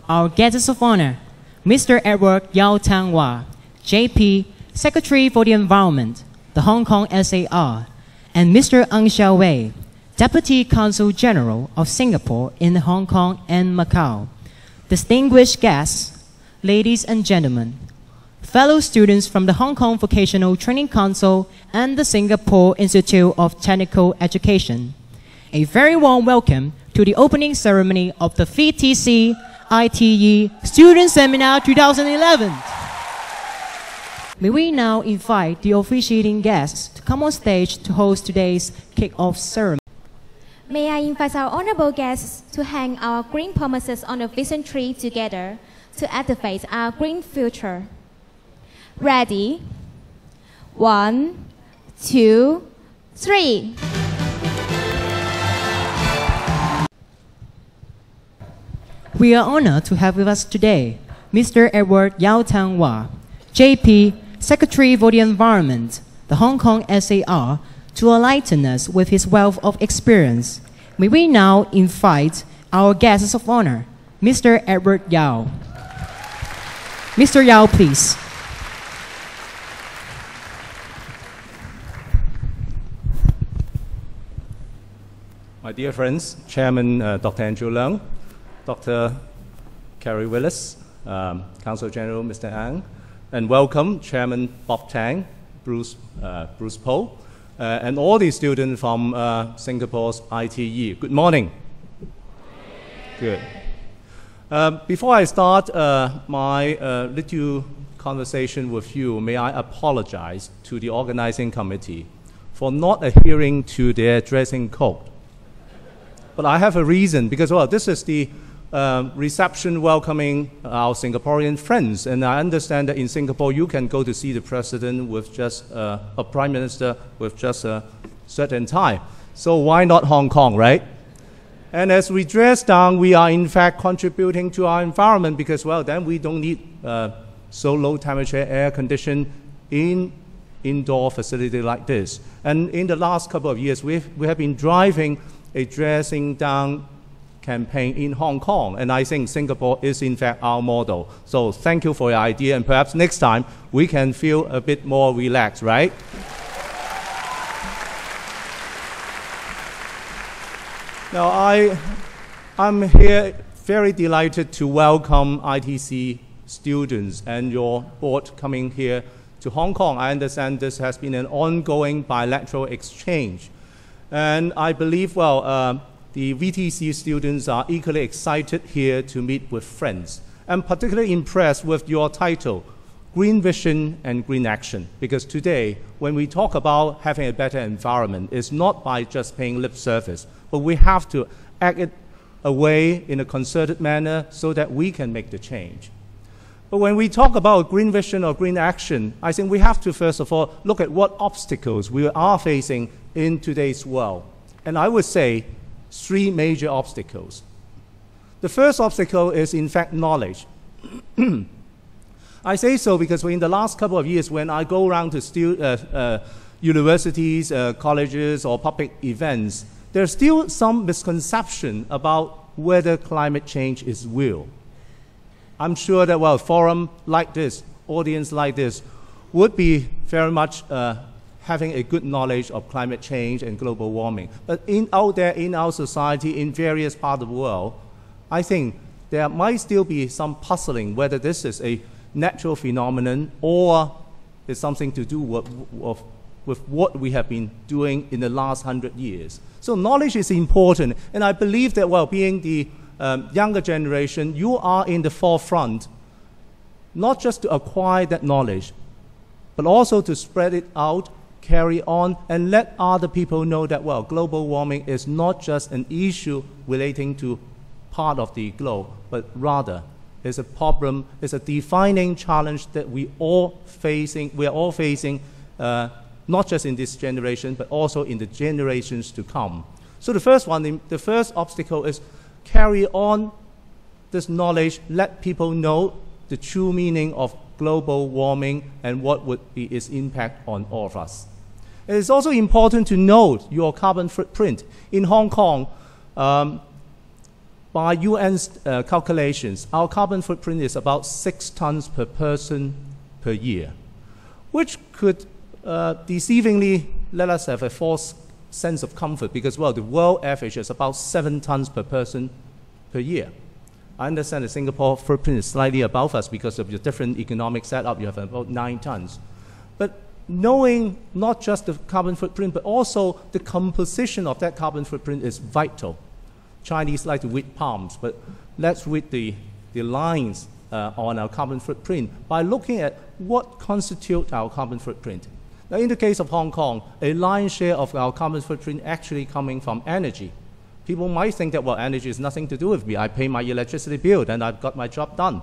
our guests of honor, Mr. Edward Yao Tang Hua, JP, Secretary for the Environment, the Hong Kong SAR, and Mr. Ang Xiao Wei, Deputy Consul General of Singapore in Hong Kong and Macau. Distinguished guests, ladies and gentlemen, fellow students from the Hong Kong Vocational Training Council and the Singapore Institute of Technical Education, a very warm welcome to the opening ceremony of the VTC-ITE Student Seminar 2011. May we now invite the officiating guests to come on stage to host today's kick-off ceremony. May I invite our honorable guests to hang our green promises on the vision tree together to activate our green future. Ready? 1, 2, 3. We are honored to have with us today Mr. Edward Yao Tang Hua, JP, Secretary for the Environment, the Hong Kong SAR, to enlighten us with his wealth of experience. May we now invite our guests of honor, Mr. Edward Yao. Mr. Yao, please. My dear friends, Chairman Dr. Andrew Leung, Dr. Kerry Willis, Counsel General Mr. Ang, and welcome Chairman Bob Tang, Bruce Poh, and all the students from Singapore's ITE. Good morning. Good. Before I start my little conversation with you, may I apologize to the organizing committee for not adhering to their dressing code. But I have a reason, because, well, this is the reception welcoming our Singaporean friends, and I understand that in Singapore you can go to see the president with just a prime minister with just a certain tie. So why not Hong Kong, right? And as we dress down, we are in fact contributing to our environment, because, well, then we don't need so low temperature air conditioned indoor facility like this. And in the last couple of years, we have been driving a dressing down campaign in Hong Kong, and I think Singapore is in fact our model. So thank you for your idea, and perhaps next time we can feel a bit more relaxed, right? Now I'm here very delighted to welcome ITC students and your board coming here to Hong Kong. I understand this has been an ongoing bilateral exchange. And I believe, well, the VTC students are equally excited here to meet with friends. I'm particularly impressed with your title, Green Vision and Green Action, because today, when we talk about having a better environment, it's not by just paying lip service, but we have to act it away in a concerted manner so that we can make the change. But when we talk about green vision or green action, I think we have to first of all look at what obstacles we are facing in today's world. And I would say 3 major obstacles. The first obstacle is in fact knowledge. I say so because in the last couple of years when I go around to universities, colleges or public events, there's still some misconception about whether climate change is real. I'm sure that, well, a forum like this, audience like this, would be very much having a good knowledge of climate change and global warming. But out there in our society, in various parts of the world, I think there might still be some puzzling whether this is a natural phenomenon or it's something to do with what we have been doing in the last 100 years. So knowledge is important, and I believe that, well, being the younger generation, you are in the forefront, not just to acquire that knowledge, but also to spread it out, carry on, and let other people know that, well, global warming is not just an issue relating to part of the globe, but rather is a problem, is a defining challenge that we are all facing, not just in this generation, but also in the generations to come. So the first obstacle is carry on this knowledge, let people know the true meaning of global warming and what would be its impact on all of us. It is also important to note your carbon footprint. In Hong Kong, by UN's calculations, our carbon footprint is about 6 tons per person per year, which could deceivingly let us have a false sense of comfort because, well, the world average is about 7 tons per person per year. I understand the Singapore footprint is slightly above us because of your different economic setup. You have about 9 tons. But knowing not just the carbon footprint, but also the composition of that carbon footprint is vital. Chinese like to read palms, but let's read the lines on our carbon footprint by looking at what constitutes our carbon footprint. Now, in the case of Hong Kong, a lion's share of our carbon footprint actually coming from energy. People might think that, well, energy has nothing to do with me. I pay my electricity bill, and I've got my job done.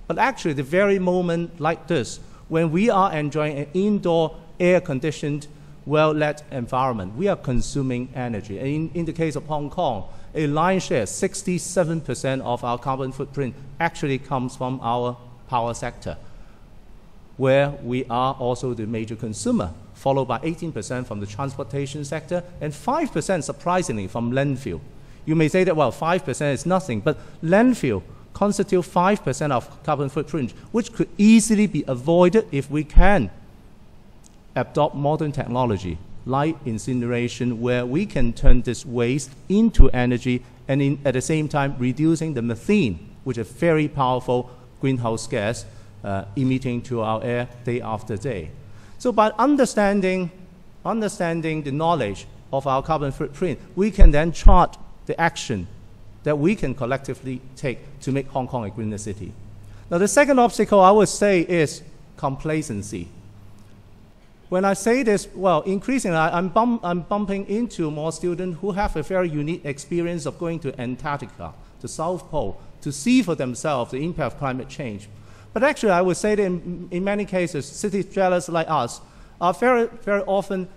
But actually, the very moment like this, when we are enjoying an indoor, air-conditioned, well-lit environment, we are consuming energy. And in the case of Hong Kong, a lion's share, 67% of our carbon footprint actually comes from our power sector, where we are also the major consumer, followed by 18% from the transportation sector and 5%, surprisingly, from landfill. You may say that, well, 5% is nothing, but landfill constitute 5% of carbon footprint, which could easily be avoided if we can adopt modern technology, like incineration, where we can turn this waste into energy and at the same time reducing the methane, which is a very powerful greenhouse gas emitting to our air day after day. So by understanding the knowledge of our carbon footprint, we can then chart the action that we can collectively take to make Hong Kong a greener city. Now, the second obstacle I would say is complacency. When I say this, well, increasingly I'm bumping into more students who have a very unique experience of going to Antarctica, to South Pole, to see for themselves the impact of climate change. But actually, I would say that in many cases, city dwellers like us are very, very often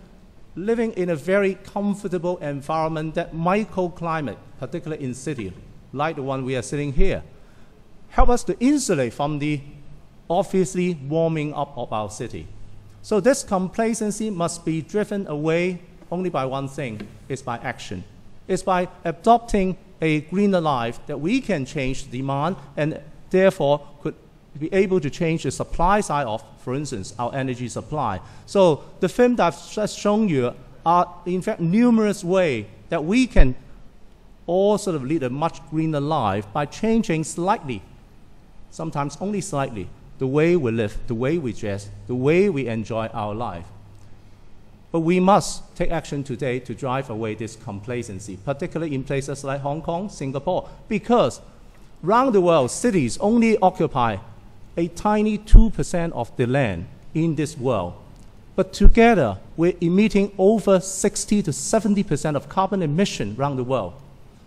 living in a very comfortable environment that microclimate, particularly in cities, like the one we are sitting here, help us to insulate from the obviously warming up of our city. So this complacency must be driven away only by one thing, it's by action. It's by adopting a greener life that we can change demand and therefore could be able to change the supply side of, for instance, our energy supply. So the film that I've just shown you are, in fact, numerous ways that we can all sort of lead a much greener life by changing slightly, sometimes only slightly, the way we live, the way we dress, the way we enjoy our life. But we must take action today to drive away this complacency, particularly in places like Hong Kong, Singapore, because around the world, cities only occupy a tiny 2% of the land in this world. But together, we're emitting over 60 to 70% of carbon emission around the world.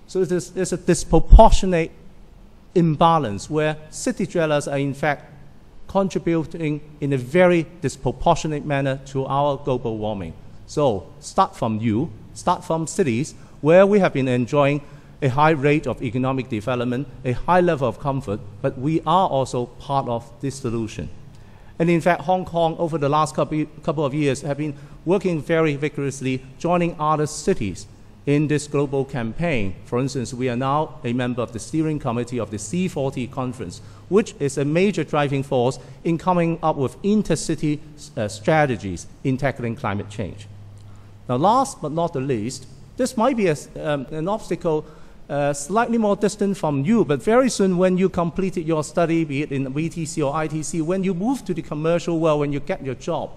So there's a disproportionate imbalance where city dwellers are in fact contributing in a very disproportionate manner to our global warming. So start from you, start from cities where we have been enjoying a high rate of economic development, a high level of comfort, but we are also part of this solution. And in fact, Hong Kong, over the last couple of years, have been working very vigorously, joining other cities in this global campaign. For instance, we are now a member of the steering committee of the C40 conference, which is a major driving force in coming up with intercity strategies in tackling climate change. Now, last but not the least, this might be an obstacle slightly more distant from you, but very soon when you completed your study, be it in VTC or ITC, when you move to the commercial world, when you get your job,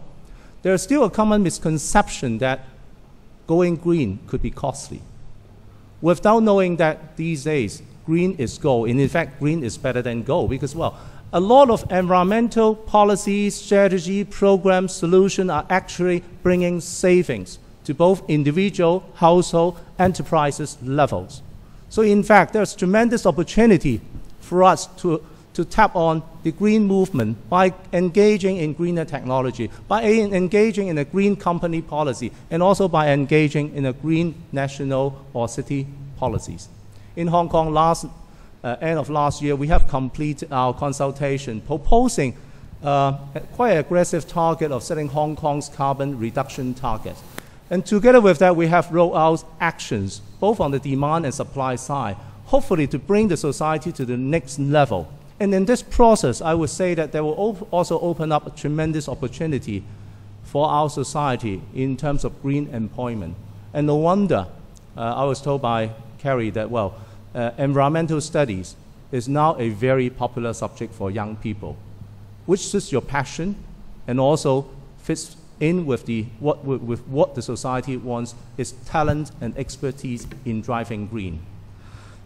there is still a common misconception that going green could be costly, without knowing that these days green is gold, and in fact green is better than gold because, well, a lot of environmental policies, strategy, programs, solutions are actually bringing savings to both individual, household, enterprises levels. So in fact, there's tremendous opportunity for us to tap on the green movement by engaging in greener technology, by engaging in a green company policy, and also by engaging in a green national or city policies. In Hong Kong, end of last year, we have completed our consultation proposing a quite aggressive target of setting Hong Kong's carbon reduction target. And together with that, we have rolled out actions, both on the demand and supply side, hopefully to bring the society to the next level. And in this process, I would say that there will also open up a tremendous opportunity for our society in terms of green employment. And no wonder I was told by Carrie that, well, environmental studies is now a very popular subject for young people, which suits your passion and also fits in with what the society wants, is talent and expertise in driving green.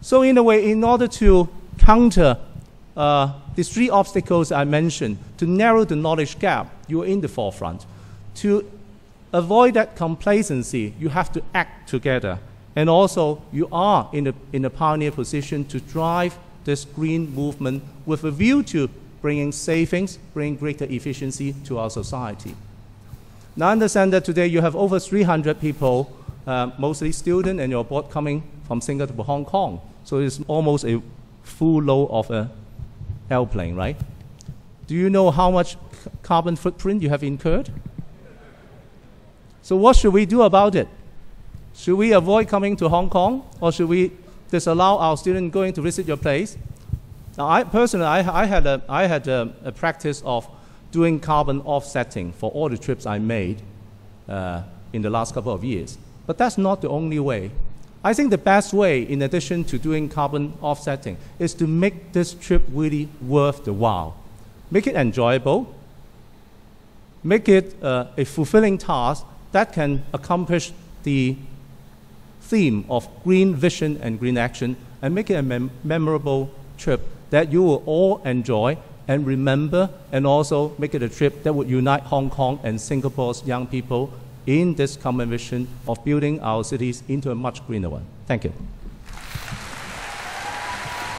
So in a way, in order to counter these three obstacles I mentioned, to narrow the knowledge gap, you're in the forefront. To avoid that complacency, you have to act together. And also, you are in a pioneer position to drive this green movement with a view to bringing savings, bringing greater efficiency to our society. Now, I understand that today you have over 300 people, mostly students, and your board coming from Singapore to Hong Kong. So it's almost a full load of an airplane, right? Do you know how much carbon footprint you have incurred? So what should we do about it? Should we avoid coming to Hong Kong, or should we disallow our students going to visit your place? Now, I had a practice of doing carbon offsetting for all the trips I made in the last couple of years. But that's not the only way. I think the best way, in addition to doing carbon offsetting, is to make this trip really worth the while. Make it enjoyable. Make it a fulfilling task that can accomplish the theme of green vision and green action, and make it a memorable trip that you will all enjoy and remember, and also make it a trip that would unite Hong Kong and Singapore's young people in this common vision of building our cities into a much greener one. Thank you.